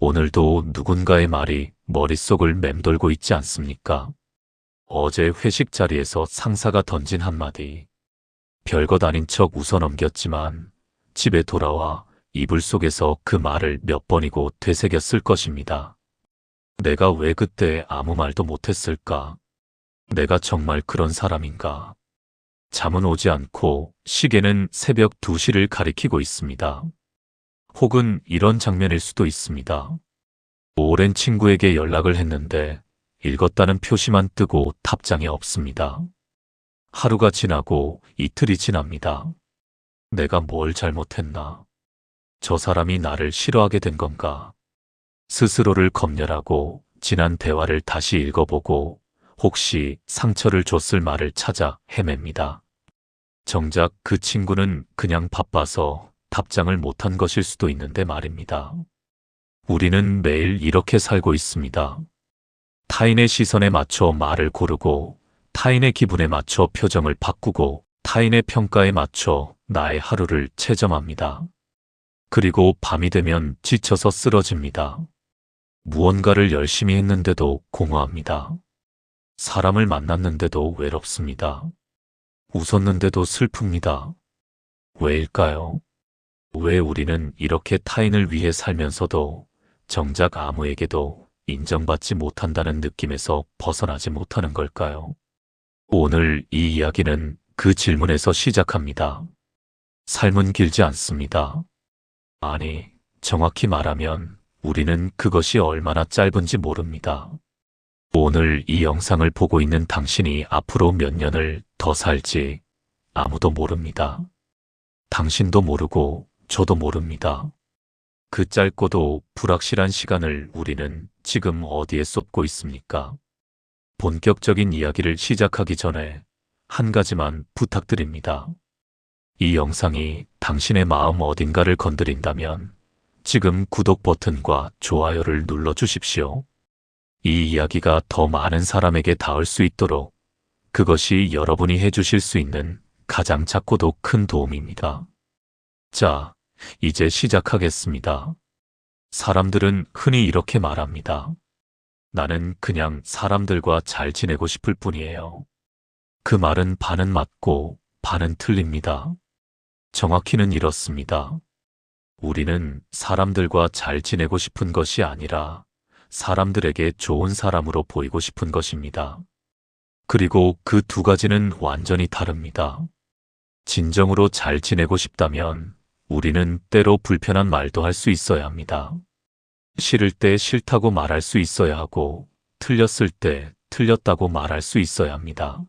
오늘도 누군가의 말이 머릿속을 맴돌고 있지 않습니까? 어제 회식 자리에서 상사가 던진 한마디. 별것 아닌 척 웃어넘겼지만 집에 돌아와 이불 속에서 그 말을 몇 번이고 되새겼을 것입니다. 내가 왜 그때 아무 말도 못했을까? 내가 정말 그런 사람인가? 잠은 오지 않고 시계는 새벽 2시를 가리키고 있습니다. 혹은 이런 장면일 수도 있습니다. 오랜 친구에게 연락을 했는데 읽었다는 표시만 뜨고 답장이 없습니다. 하루가 지나고 이틀이 지납니다. 내가 뭘 잘못했나? 저 사람이 나를 싫어하게 된 건가? 스스로를 검열하고 지난 대화를 다시 읽어보고 혹시 상처를 줬을 말을 찾아 헤맵니다. 정작 그 친구는 그냥 바빠서 답장을 못한 것일 수도 있는데 말입니다. 우리는 매일 이렇게 살고 있습니다. 타인의 시선에 맞춰 말을 고르고, 타인의 기분에 맞춰 표정을 바꾸고, 타인의 평가에 맞춰 나의 하루를 채점합니다. 그리고 밤이 되면 지쳐서 쓰러집니다. 무언가를 열심히 했는데도 공허합니다. 사람을 만났는데도 외롭습니다. 웃었는데도 슬픕니다. 왜일까요? 왜 우리는 이렇게 타인을 위해 살면서도 정작 아무에게도 인정받지 못한다는 느낌에서 벗어나지 못하는 걸까요? 오늘 이 이야기는 그 질문에서 시작합니다. 삶은 길지 않습니다. 아니, 정확히 말하면 우리는 그것이 얼마나 짧은지 모릅니다. 오늘 이 영상을 보고 있는 당신이 앞으로 몇 년을 더 살지 아무도 모릅니다. 당신도 모르고 저도 모릅니다. 그 짧고도 불확실한 시간을 우리는 지금 어디에 쏟고 있습니까? 본격적인 이야기를 시작하기 전에 한 가지만 부탁드립니다. 이 영상이 당신의 마음 어딘가를 건드린다면 지금 구독 버튼과 좋아요를 눌러주십시오. 이 이야기가 더 많은 사람에게 닿을 수 있도록 그것이 여러분이 해주실 수 있는 가장 작고도 큰 도움입니다. 자, 이제 시작하겠습니다. 사람들은 흔히 이렇게 말합니다. 나는 그냥 사람들과 잘 지내고 싶을 뿐이에요. 그 말은 반은 맞고 반은 틀립니다. 정확히는 이렇습니다. 우리는 사람들과 잘 지내고 싶은 것이 아니라 사람들에게 좋은 사람으로 보이고 싶은 것입니다. 그리고 그 두 가지는 완전히 다릅니다. 진정으로 잘 지내고 싶다면 우리는 때로 불편한 말도 할 수 있어야 합니다. 싫을 때 싫다고 말할 수 있어야 하고 틀렸을 때 틀렸다고 말할 수 있어야 합니다.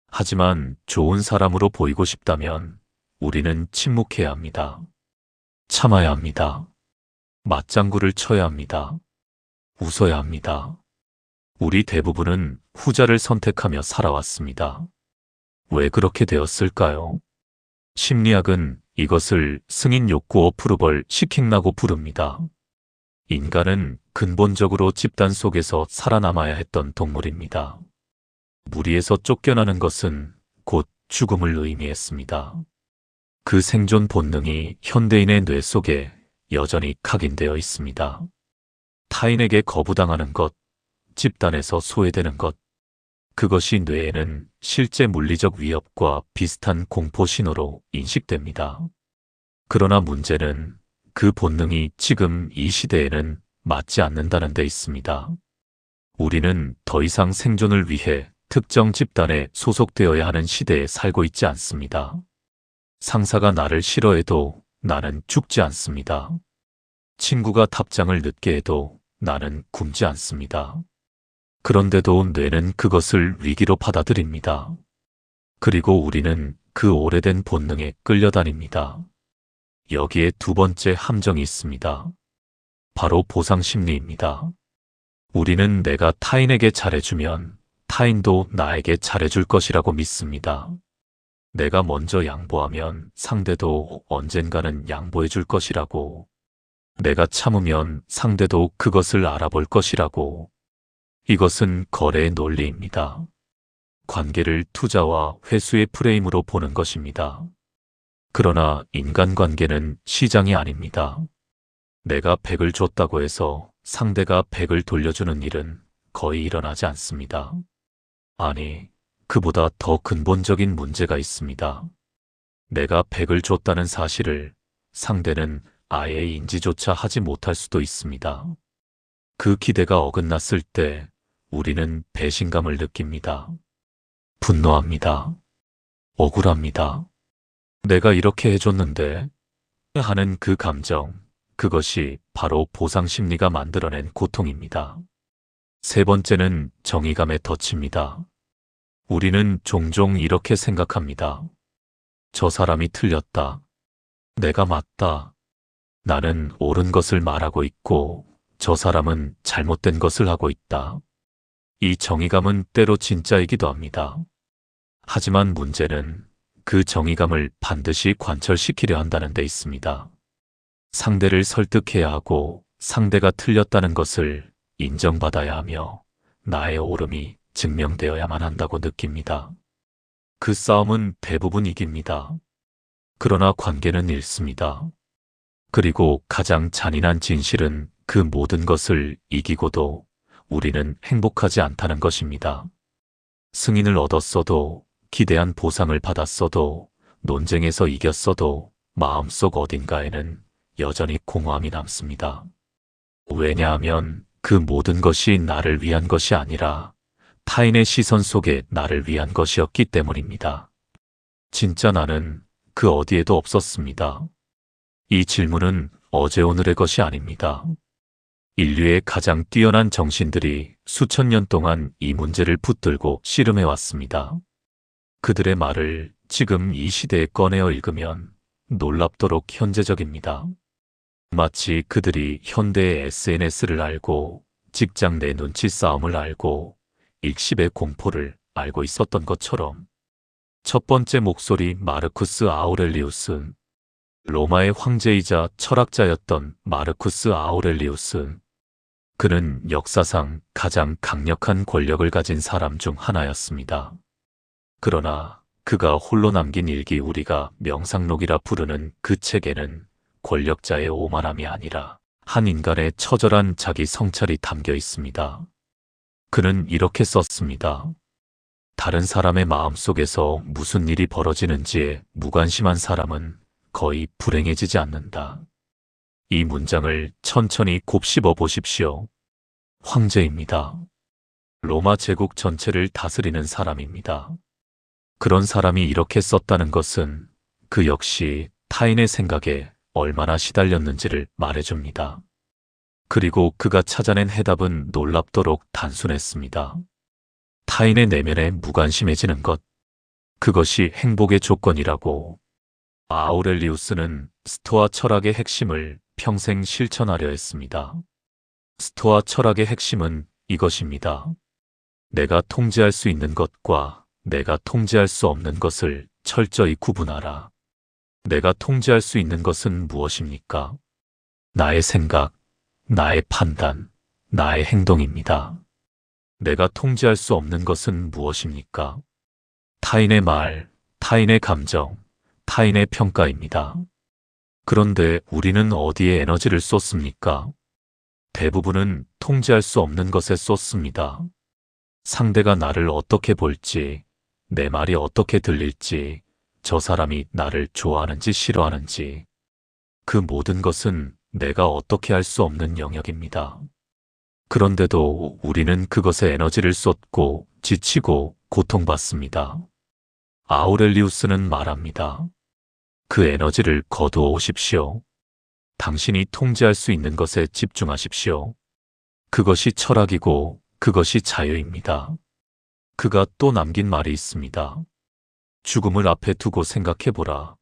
하지만 좋은 사람으로 보이고 싶다면 우리는 침묵해야 합니다. 참아야 합니다. 맞장구를 쳐야 합니다. 웃어야 합니다. 우리 대부분은 후자를 선택하며 살아왔습니다. 왜 그렇게 되었을까요? 심리학은 이것을 승인 욕구 어프루벌 시킹라고 부릅니다. 인간은 근본적으로 집단 속에서 살아남아야 했던 동물입니다. 무리에서 쫓겨나는 것은 곧 죽음을 의미했습니다. 그 생존 본능이 현대인의 뇌 속에 여전히 각인되어 있습니다. 타인에게 거부당하는 것, 집단에서 소외되는 것, 그것이 뇌에는 실제 물리적 위협과 비슷한 공포 신호로 인식됩니다. 그러나 문제는 그 본능이 지금 이 시대에는 맞지 않는다는 데 있습니다. 우리는 더 이상 생존을 위해 특정 집단에 소속되어야 하는 시대에 살고 있지 않습니다. 상사가 나를 싫어해도 나는 죽지 않습니다. 친구가 답장을 늦게 해도 나는 굶지 않습니다. 그런데도 뇌는 그것을 위기로 받아들입니다. 그리고 우리는 그 오래된 본능에 끌려다닙니다. 여기에 두 번째 함정이 있습니다. 바로 보상 심리입니다. 우리는 내가 타인에게 잘해주면 타인도 나에게 잘해줄 것이라고 믿습니다. 내가 먼저 양보하면 상대도 언젠가는 양보해줄 것이라고, 내가 참으면 상대도 그것을 알아볼 것이라고. 이것은 거래의 논리입니다. 관계를 투자와 회수의 프레임으로 보는 것입니다. 그러나 인간관계는 시장이 아닙니다. 내가 100을 줬다고 해서 상대가 100을 돌려주는 일은 거의 일어나지 않습니다. 아니, 그보다 더 근본적인 문제가 있습니다. 내가 100을 줬다는 사실을 상대는 아예 인지조차 하지 못할 수도 있습니다. 그 기대가 어긋났을 때 우리는 배신감을 느낍니다. 분노합니다. 억울합니다. 내가 이렇게 해줬는데 하는 그 감정, 그것이 바로 보상 심리가 만들어낸 고통입니다. 세 번째는 정의감에 덫입니다. 우리는 종종 이렇게 생각합니다. 저 사람이 틀렸다. 내가 맞다. 나는 옳은 것을 말하고 있고 저 사람은 잘못된 것을 하고 있다. 이 정의감은 때로 진짜이기도 합니다. 하지만 문제는 그 정의감을 반드시 관철시키려 한다는 데 있습니다. 상대를 설득해야 하고 상대가 틀렸다는 것을 인정받아야 하며 나의 옳음이 증명되어야만 한다고 느낍니다. 그 싸움은 대부분 이깁니다. 그러나 관계는 잃습니다. 그리고 가장 잔인한 진실은 그 모든 것을 이기고도 우리는 행복하지 않다는 것입니다. 승인을 얻었어도, 기대한 보상을 받았어도, 논쟁에서 이겼어도 마음속 어딘가에는 여전히 공허함이 남습니다. 왜냐하면 그 모든 것이 나를 위한 것이 아니라 타인의 시선 속에 나를 위한 것이었기 때문입니다. 진짜 나는 그 어디에도 없었습니다. 이 질문은 어제 오늘의 것이 아닙니다. 인류의 가장 뛰어난 정신들이 수천 년 동안 이 문제를 붙들고 씨름해 왔습니다. 그들의 말을 지금 이 시대에 꺼내어 읽으면 놀랍도록 현재적입니다. 마치 그들이 현대의 SNS를 알고 직장 내 눈치 싸움을 알고 일십의 공포를 알고 있었던 것처럼. 첫 번째 목소리 마르쿠스 아우렐리우스. 로마의 황제이자 철학자였던 마르쿠스 아우렐리우스. 그는 역사상 가장 강력한 권력을 가진 사람 중 하나였습니다. 그러나 그가 홀로 남긴 일기 우리가 명상록이라 부르는 그 책에는 권력자의 오만함이 아니라 한 인간의 처절한 자기 성찰이 담겨 있습니다. 그는 이렇게 썼습니다. 다른 사람의 마음속에서 무슨 일이 벌어지는지에 무관심한 사람은 거의 불행해지지 않는다. 이 문장을 천천히 곱씹어 보십시오. 황제입니다. 로마 제국 전체를 다스리는 사람입니다. 그런 사람이 이렇게 썼다는 것은 그 역시 타인의 생각에 얼마나 시달렸는지를 말해줍니다. 그리고 그가 찾아낸 해답은 놀랍도록 단순했습니다. 타인의 내면에 무관심해지는 것. 그것이 행복의 조건이라고. 아우렐리우스는 스토아 철학의 핵심을 평생 실천하려 했습니다. 스토아 철학의 핵심은 이것입니다. 내가 통제할 수 있는 것과 내가 통제할 수 없는 것을 철저히 구분하라. 내가 통제할 수 있는 것은 무엇입니까? 나의 생각, 나의 판단, 나의 행동입니다. 내가 통제할 수 없는 것은 무엇입니까? 타인의 말, 타인의 감정, 타인의 평가입니다. 그런데 우리는 어디에 에너지를 쏟습니까? 대부분은 통제할 수 없는 것에 쏟습니다. 상대가 나를 어떻게 볼지, 내 말이 어떻게 들릴지, 저 사람이 나를 좋아하는지 싫어하는지, 그 모든 것은 내가 어떻게 할 수 없는 영역입니다. 그런데도 우리는 그것에 에너지를 쏟고 지치고 고통받습니다. 아우렐리우스는 말합니다. 그 에너지를 거두어 오십시오. 당신이 통제할 수 있는 것에 집중하십시오. 그것이 철학이고 그것이 자유입니다. 그가 또 남긴 말이 있습니다. 죽음을 앞에 두고 생각해보라.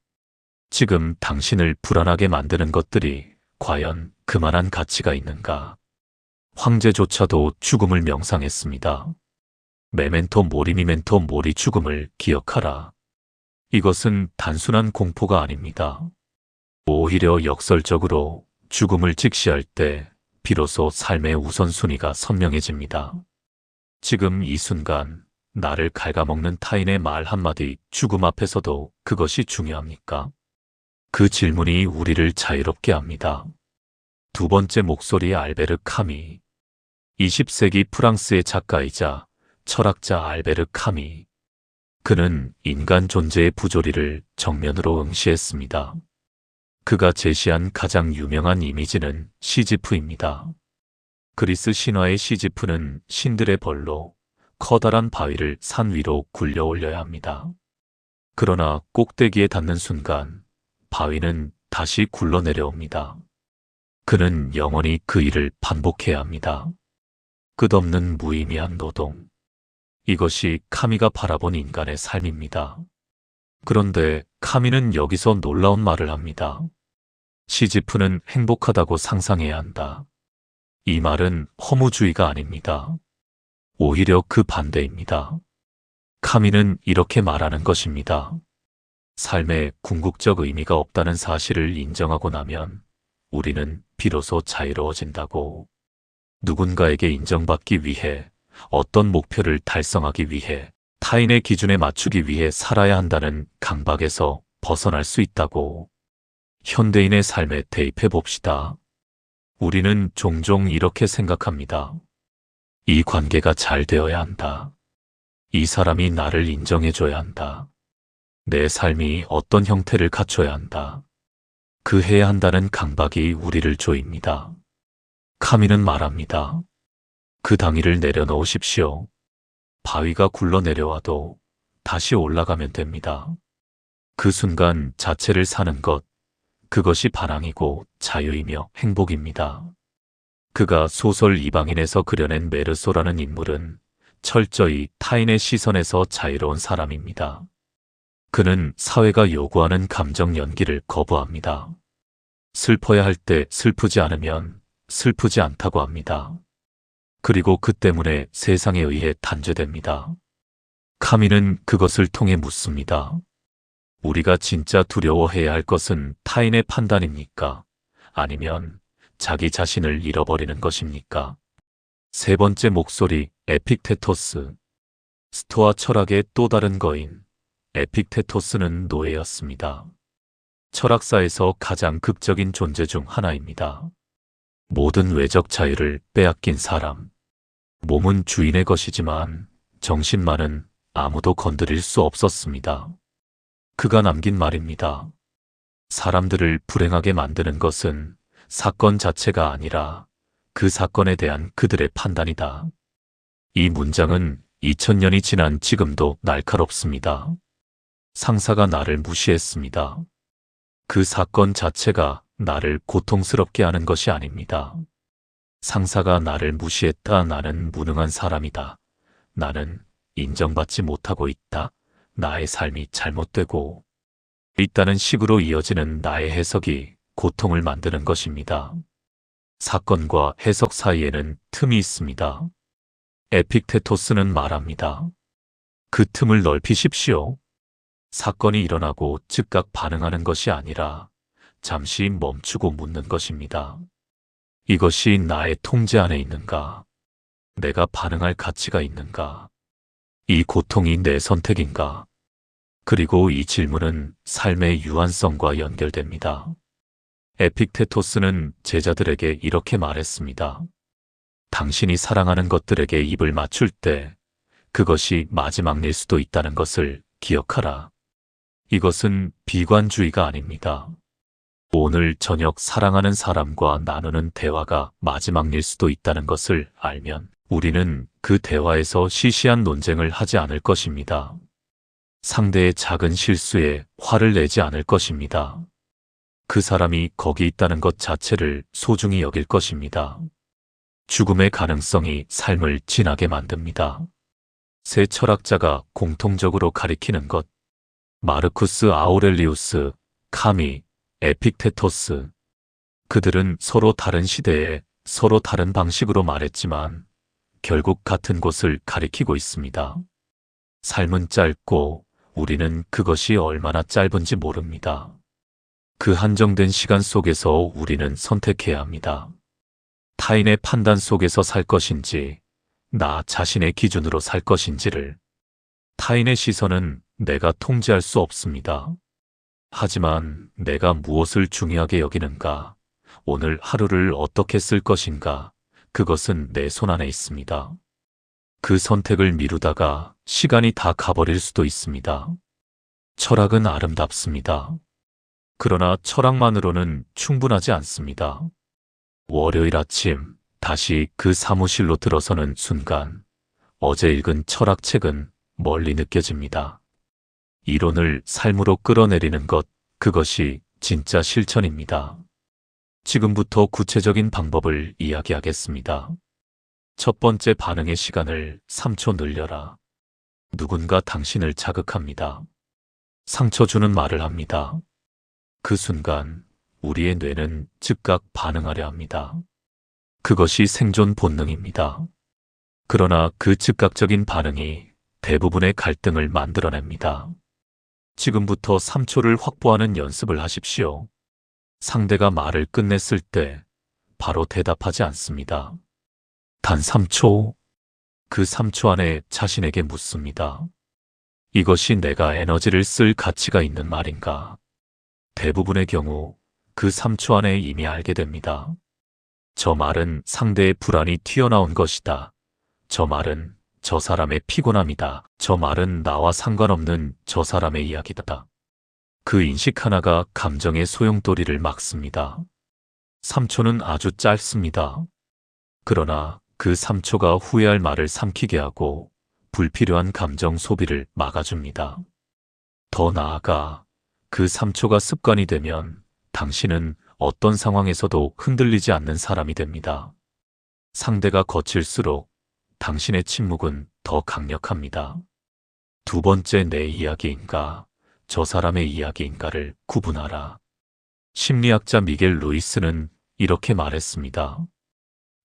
지금 당신을 불안하게 만드는 것들이 과연 그만한 가치가 있는가? 황제조차도 죽음을 명상했습니다. 메멘토 모리 미멘토 모리 죽음을 기억하라. 이것은 단순한 공포가 아닙니다. 오히려 역설적으로 죽음을 직시할 때 비로소 삶의 우선순위가 선명해집니다. 지금 이 순간 나를 갉아먹는 타인의 말 한마디 죽음 앞에서도 그것이 중요합니까? 그 질문이 우리를 자유롭게 합니다. 두 번째 목소리 알베르 카미. 20세기 프랑스의 작가이자 철학자 알베르 카미. 그는 인간 존재의 부조리를 정면으로 응시했습니다. 그가 제시한 가장 유명한 이미지는 시지프입니다. 그리스 신화의 시지프는 신들의 벌로 커다란 바위를 산 위로 굴려 올려야 합니다. 그러나 꼭대기에 닿는 순간 바위는 다시 굴러 내려옵니다. 그는 영원히 그 일을 반복해야 합니다. 끝없는 무의미한 노동. 이것이 카미가 바라본 인간의 삶입니다. 그런데 카미는 여기서 놀라운 말을 합니다. 시지프는 행복하다고 상상해야 한다. 이 말은 허무주의가 아닙니다. 오히려 그 반대입니다. 카미는 이렇게 말하는 것입니다. 삶에 궁극적 의미가 없다는 사실을 인정하고 나면 우리는 비로소 자유로워진다고. 누군가에게 인정받기 위해, 어떤 목표를 달성하기 위해, 타인의 기준에 맞추기 위해 살아야 한다는 강박에서 벗어날 수 있다고. 현대인의 삶에 대입해 봅시다. 우리는 종종 이렇게 생각합니다. 이 관계가 잘 되어야 한다. 이 사람이 나를 인정해줘야 한다. 내 삶이 어떤 형태를 갖춰야 한다. 그 해야 한다는 강박이 우리를 조입니다. 카미는 말합니다. 그 당위를 내려놓으십시오. 바위가 굴러 내려와도 다시 올라가면 됩니다. 그 순간 자체를 사는 것, 그것이 반항이고 자유이며 행복입니다. 그가 소설 이방인에서 그려낸 메르소라는 인물은 철저히 타인의 시선에서 자유로운 사람입니다. 그는 사회가 요구하는 감정 연기를 거부합니다. 슬퍼야 할 때 슬프지 않으면 슬프지 않다고 합니다. 그리고 그 때문에 세상에 의해 단죄됩니다. 카미는 그것을 통해 묻습니다. 우리가 진짜 두려워해야 할 것은 타인의 판단입니까? 아니면 자기 자신을 잃어버리는 것입니까? 세 번째 목소리, 에픽테토스. 스토아 철학의 또 다른 거인, 에픽테토스는 노예였습니다. 철학사에서 가장 극적인 존재 중 하나입니다. 모든 외적 자유를 빼앗긴 사람. 몸은 주인의 것이지만 정신만은 아무도 건드릴 수 없었습니다. 그가 남긴 말입니다. 사람들을 불행하게 만드는 것은 사건 자체가 아니라 그 사건에 대한 그들의 판단이다. 이 문장은 2000년이 지난 지금도 날카롭습니다. 상사가 나를 무시했습니다. 그 사건 자체가 나를 고통스럽게 하는 것이 아닙니다. 상사가 나를 무시했다. 나는 무능한 사람이다. 나는 인정받지 못하고 있다. 나의 삶이 잘못되고 있다는 식으로 이어지는 나의 해석이 고통을 만드는 것입니다. 사건과 해석 사이에는 틈이 있습니다. 에픽테토스는 말합니다. 그 틈을 넓히십시오. 사건이 일어나고 즉각 반응하는 것이 아니라 잠시 멈추고 묻는 것입니다. 이것이 나의 통제 안에 있는가? 내가 반응할 가치가 있는가? 이 고통이 내 선택인가? 그리고 이 질문은 삶의 유한성과 연결됩니다. 에픽테토스는 제자들에게 이렇게 말했습니다. 당신이 사랑하는 것들에게 입을 맞출 때 그것이 마지막일 수도 있다는 것을 기억하라. 이것은 비관주의가 아닙니다. 오늘 저녁 사랑하는 사람과 나누는 대화가 마지막일 수도 있다는 것을 알면 우리는 그 대화에서 시시한 논쟁을 하지 않을 것입니다. 상대의 작은 실수에 화를 내지 않을 것입니다. 그 사람이 거기 있다는 것 자체를 소중히 여길 것입니다. 죽음의 가능성이 삶을 진하게 만듭니다. 세 철학자가 공통적으로 가리키는 것. 마르쿠스 아우렐리우스, 카미, 에픽테토스. 그들은 서로 다른 시대에 서로 다른 방식으로 말했지만 결국 같은 곳을 가리키고 있습니다. 삶은 짧고 우리는 그것이 얼마나 짧은지 모릅니다. 그 한정된 시간 속에서 우리는 선택해야 합니다. 타인의 판단 속에서 살 것인지, 나 자신의 기준으로 살 것인지를. 타인의 시선은 내가 통제할 수 없습니다. 하지만 내가 무엇을 중요하게 여기는가, 오늘 하루를 어떻게 쓸 것인가, 그것은 내 손 안에 있습니다. 그 선택을 미루다가 시간이 다 가버릴 수도 있습니다. 철학은 아름답습니다. 그러나 철학만으로는 충분하지 않습니다. 월요일 아침 다시 그 사무실로 들어서는 순간 어제 읽은 철학책은 멀리 느껴집니다. 이론을 삶으로 끌어내리는 것, 그것이 진짜 실천입니다. 지금부터 구체적인 방법을 이야기하겠습니다. 첫 번째, 반응의 시간을 3초 늘려라. 누군가 당신을 자극합니다. 상처 주는 말을 합니다. 그 순간 우리의 뇌는 즉각 반응하려 합니다. 그것이 생존 본능입니다. 그러나 그 즉각적인 반응이 대부분의 갈등을 만들어냅니다. 지금부터 3초를 확보하는 연습을 하십시오. 상대가 말을 끝냈을 때 바로 대답하지 않습니다. 단 3초, 그 3초 안에 자신에게 묻습니다. 이것이 내가 에너지를 쓸 가치가 있는 말인가? 대부분의 경우 그 3초 안에 이미 알게 됩니다. 저 말은 상대의 불안이 튀어나온 것이다. 저 말은 저 사람의 피곤함이다. 저 말은 나와 상관없는 저 사람의 이야기다. 그 인식 하나가 감정의 소용돌이를 막습니다. 3초는 아주 짧습니다. 그러나 그 3초가 후회할 말을 삼키게 하고 불필요한 감정 소비를 막아줍니다. 더 나아가 그 3초가 습관이 되면 당신은 어떤 상황에서도 흔들리지 않는 사람이 됩니다. 상대가 거칠수록 당신의 침묵은 더 강력합니다. 두 번째, 내 이야기인가, 저 사람의 이야기인가를 구분하라. 심리학자 미겔 루이스는 이렇게 말했습니다.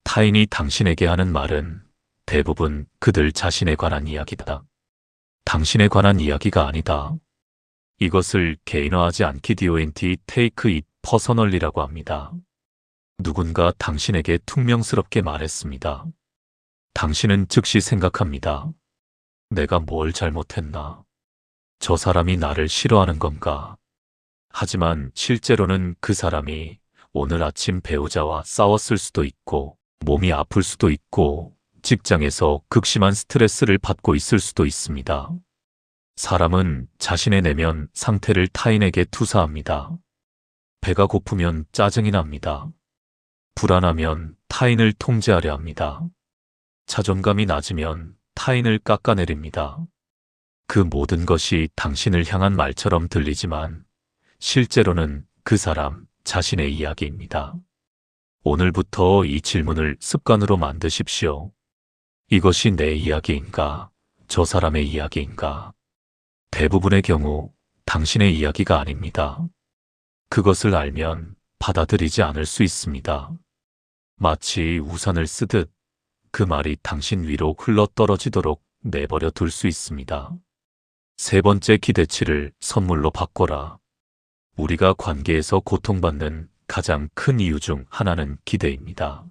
타인이 당신에게 하는 말은 대부분 그들 자신에 관한 이야기다. 당신에 관한 이야기가 아니다. 이것을 개인화하지 않기 DONT Take It Personally라고 합니다. 누군가 당신에게 퉁명스럽게 말했습니다. 당신은 즉시 생각합니다. 내가 뭘 잘못했나? 저 사람이 나를 싫어하는 건가? 하지만 실제로는 그 사람이 오늘 아침 배우자와 싸웠을 수도 있고, 몸이 아플 수도 있고, 직장에서 극심한 스트레스를 받고 있을 수도 있습니다. 사람은 자신의 내면 상태를 타인에게 투사합니다. 배가 고프면 짜증이 납니다. 불안하면 타인을 통제하려 합니다. 자존감이 낮으면 타인을 깎아내립니다. 그 모든 것이 당신을 향한 말처럼 들리지만 실제로는 그 사람 자신의 이야기입니다. 오늘부터 이 질문을 습관으로 만드십시오. 이것이 내 이야기인가? 저 사람의 이야기인가? 대부분의 경우 당신의 이야기가 아닙니다. 그것을 알면 받아들이지 않을 수 있습니다. 마치 우산을 쓰듯 그 말이 당신 위로 흘러떨어지도록 내버려 둘 수 있습니다. 세 번째, 기대치를 선물로 바꿔라. 우리가 관계에서 고통받는 가장 큰 이유 중 하나는 기대입니다.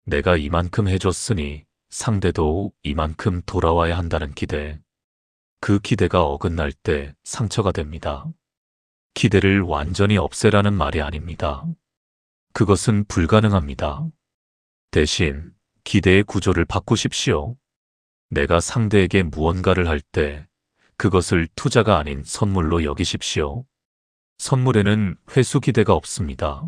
내가 이만큼 해줬으니 상대도 이만큼 돌아와야 한다는 기대. 그 기대가 어긋날 때 상처가 됩니다. 기대를 완전히 없애라는 말이 아닙니다. 그것은 불가능합니다. 대신 기대의 구조를 바꾸십시오. 내가 상대에게 무언가를 할 때 그것을 투자가 아닌 선물로 여기십시오. 선물에는 회수 기대가 없습니다.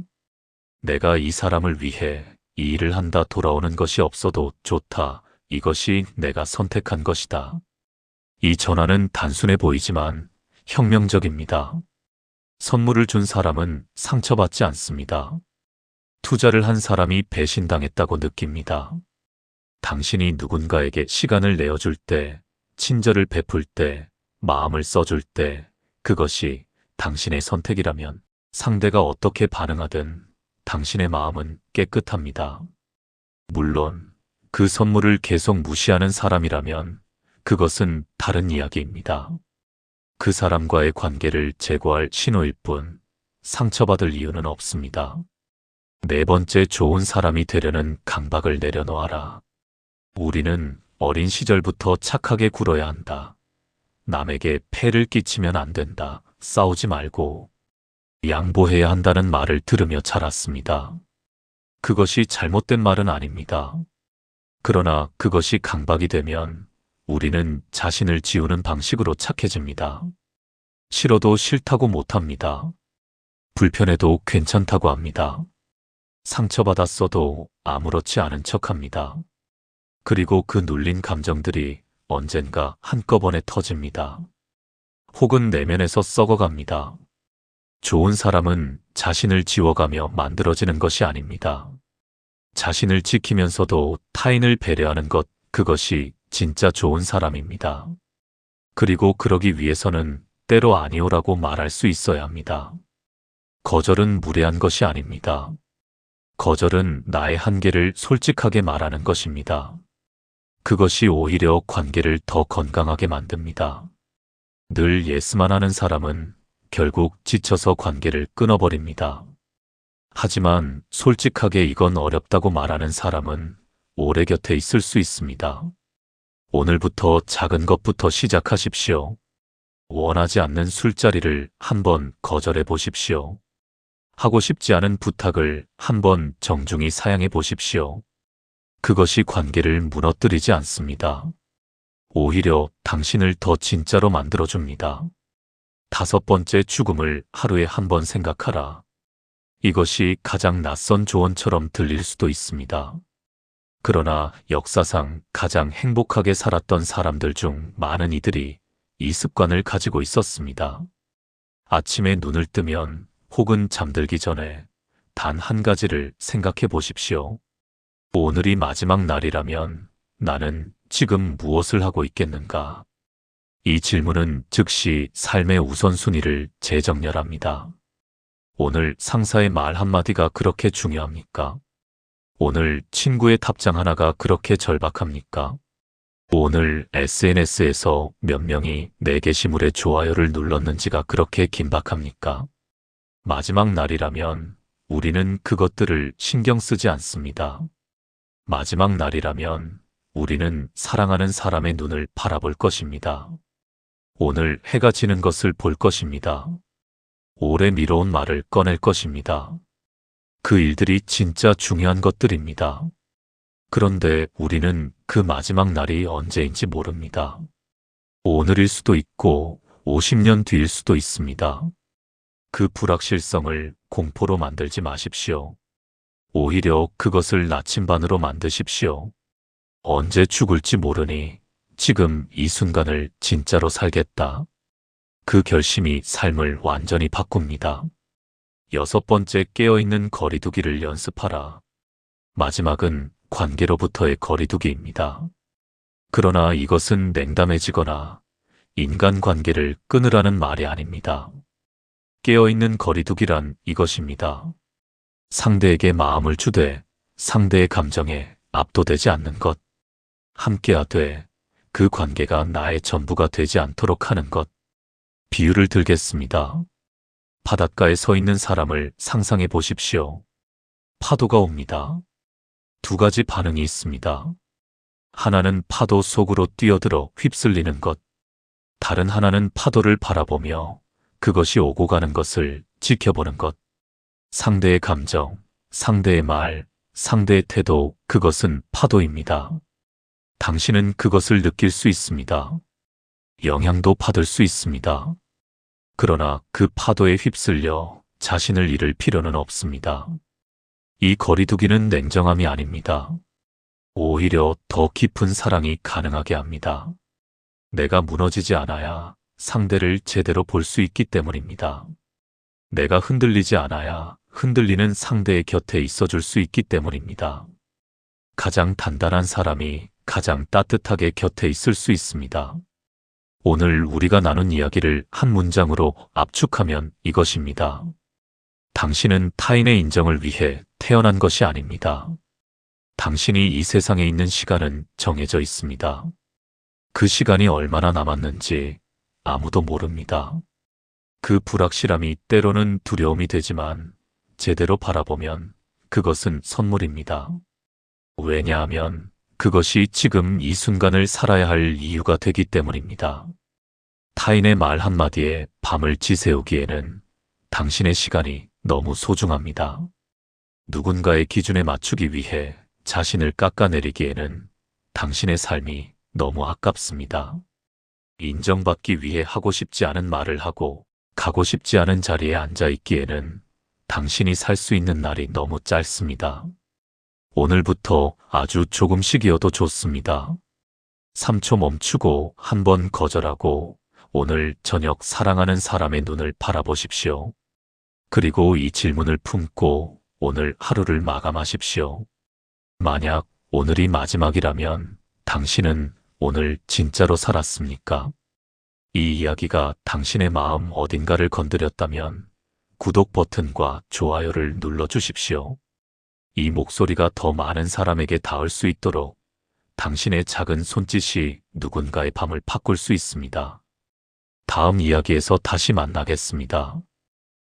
내가 이 사람을 위해 이 일을 한다 돌아오는 것이 없어도 좋다. 이것이 내가 선택한 것이다. 이 전환은 단순해 보이지만 혁명적입니다. 선물을 준 사람은 상처받지 않습니다. 투자를 한 사람이 배신당했다고 느낍니다. 당신이 누군가에게 시간을 내어줄 때, 친절을 베풀 때, 마음을 써줄 때, 그것이 당신의 선택이라면 상대가 어떻게 반응하든 당신의 마음은 깨끗합니다. 물론 그 선물을 계속 무시하는 사람이라면 그것은 다른 이야기입니다. 그 사람과의 관계를 제고할 신호일 뿐 상처받을 이유는 없습니다. 네 번째, 좋은 사람이 되려는 강박을 내려놓아라. 우리는 어린 시절부터 착하게 굴어야 한다. 남에게 폐를 끼치면 안 된다. 싸우지 말고. 양보해야 한다는 말을 들으며 자랐습니다. 그것이 잘못된 말은 아닙니다. 그러나 그것이 강박이 되면 우리는 자신을 지우는 방식으로 착해집니다. 싫어도 싫다고 못합니다. 불편해도 괜찮다고 합니다. 상처받았어도 아무렇지 않은 척합니다. 그리고 그 눌린 감정들이 언젠가 한꺼번에 터집니다. 혹은 내면에서 썩어갑니다. 좋은 사람은 자신을 지워가며 만들어지는 것이 아닙니다. 자신을 지키면서도 타인을 배려하는 것, 그것이 진짜 좋은 사람입니다. 그리고 그러기 위해서는 때로 아니오라고 말할 수 있어야 합니다. 거절은 무례한 것이 아닙니다. 거절은 나의 한계를 솔직하게 말하는 것입니다. 그것이 오히려 관계를 더 건강하게 만듭니다. 늘 예스만 하는 사람은 결국 지쳐서 관계를 끊어버립니다. 하지만 솔직하게 이건 어렵다고 말하는 사람은 오래 곁에 있을 수 있습니다. 오늘부터 작은 것부터 시작하십시오. 원하지 않는 술자리를 한번 거절해 보십시오. 하고 싶지 않은 부탁을 한번 정중히 사양해 보십시오. 그것이 관계를 무너뜨리지 않습니다. 오히려 당신을 더 진짜로 만들어줍니다. 5번째, 죽음을 하루에 한 번 생각하라. 이것이 가장 낯선 조언처럼 들릴 수도 있습니다. 그러나 역사상 가장 행복하게 살았던 사람들 중 많은 이들이 이 습관을 가지고 있었습니다. 아침에 눈을 뜨면 혹은 잠들기 전에 단 한 가지를 생각해 보십시오. 오늘이 마지막 날이라면 나는 지금 무엇을 하고 있겠는가? 이 질문은 즉시 삶의 우선순위를 재정렬합니다. 오늘 상사의 말 한마디가 그렇게 중요합니까? 오늘 친구의 답장 하나가 그렇게 절박합니까? 오늘 SNS에서 몇 명이 내 게시물에 좋아요를 눌렀는지가 그렇게 긴박합니까? 마지막 날이라면 우리는 그것들을 신경 쓰지 않습니다. 마지막 날이라면 우리는 사랑하는 사람의 눈을 바라볼 것입니다. 오늘 해가 지는 것을 볼 것입니다. 오래 미뤄온 말을 꺼낼 것입니다. 그 일들이 진짜 중요한 것들입니다. 그런데 우리는 그 마지막 날이 언제인지 모릅니다. 오늘일 수도 있고 50년 뒤일 수도 있습니다. 그 불확실성을 공포로 만들지 마십시오. 오히려 그것을 나침반으로 만드십시오. 언제 죽을지 모르니 지금 이 순간을 진짜로 살겠다. 그 결심이 삶을 완전히 바꿉니다. 6번째, 깨어있는 거리두기를 연습하라. 마지막은 관계로부터의 거리두기입니다. 그러나 이것은 냉담해지거나 인간관계를 끊으라는 말이 아닙니다. 깨어있는 거리두기란 이것입니다. 상대에게 마음을 주되 상대의 감정에 압도되지 않는 것. 함께하되 그 관계가 나의 전부가 되지 않도록 하는 것. 비유를 들겠습니다. 바닷가에 서 있는 사람을 상상해 보십시오. 파도가 옵니다. 2가지 반응이 있습니다. 하나는 파도 속으로 뛰어들어 휩쓸리는 것. 다른 하나는 파도를 바라보며 그것이 오고 가는 것을 지켜보는 것. 상대의 감정, 상대의 말, 상대의 태도, 그것은 파도입니다. 당신은 그것을 느낄 수 있습니다. 영향도 받을 수 있습니다. 그러나 그 파도에 휩쓸려 자신을 잃을 필요는 없습니다. 이 거리두기는 냉정함이 아닙니다. 오히려 더 깊은 사랑이 가능하게 합니다. 내가 무너지지 않아야 상대를 제대로 볼 수 있기 때문입니다. 내가 흔들리지 않아야 흔들리는 상대의 곁에 있어줄 수 있기 때문입니다. 가장 단단한 사람이 가장 따뜻하게 곁에 있을 수 있습니다. 오늘 우리가 나눈 이야기를 한 문장으로 압축하면 이것입니다. 당신은 타인의 인정을 위해 태어난 것이 아닙니다. 당신이 이 세상에 있는 시간은 정해져 있습니다. 그 시간이 얼마나 남았는지 아무도 모릅니다. 그 불확실함이 때로는 두려움이 되지만 제대로 바라보면 그것은 선물입니다. 왜냐하면 그것이 지금 이 순간을 살아야 할 이유가 되기 때문입니다. 타인의 말 한마디에 밤을 지새우기에는 당신의 시간이 너무 소중합니다. 누군가의 기준에 맞추기 위해 자신을 깎아내리기에는 당신의 삶이 너무 아깝습니다. 인정받기 위해 하고 싶지 않은 말을 하고 가고 싶지 않은 자리에 앉아 있기에는 당신이 살 수 있는 날이 너무 짧습니다. 오늘부터 아주 조금씩이어도 좋습니다. 3초 멈추고 한 번 거절하고 오늘 저녁 사랑하는 사람의 눈을 바라보십시오. 그리고 이 질문을 품고 오늘 하루를 마감하십시오. 만약 오늘이 마지막이라면 당신은 오늘 진짜로 살았습니까? 이 이야기가 당신의 마음 어딘가를 건드렸다면 구독 버튼과 좋아요를 눌러주십시오. 이 목소리가 더 많은 사람에게 닿을 수 있도록 당신의 작은 손짓이 누군가의 밤을 바꿀 수 있습니다. 다음 이야기에서 다시 만나겠습니다.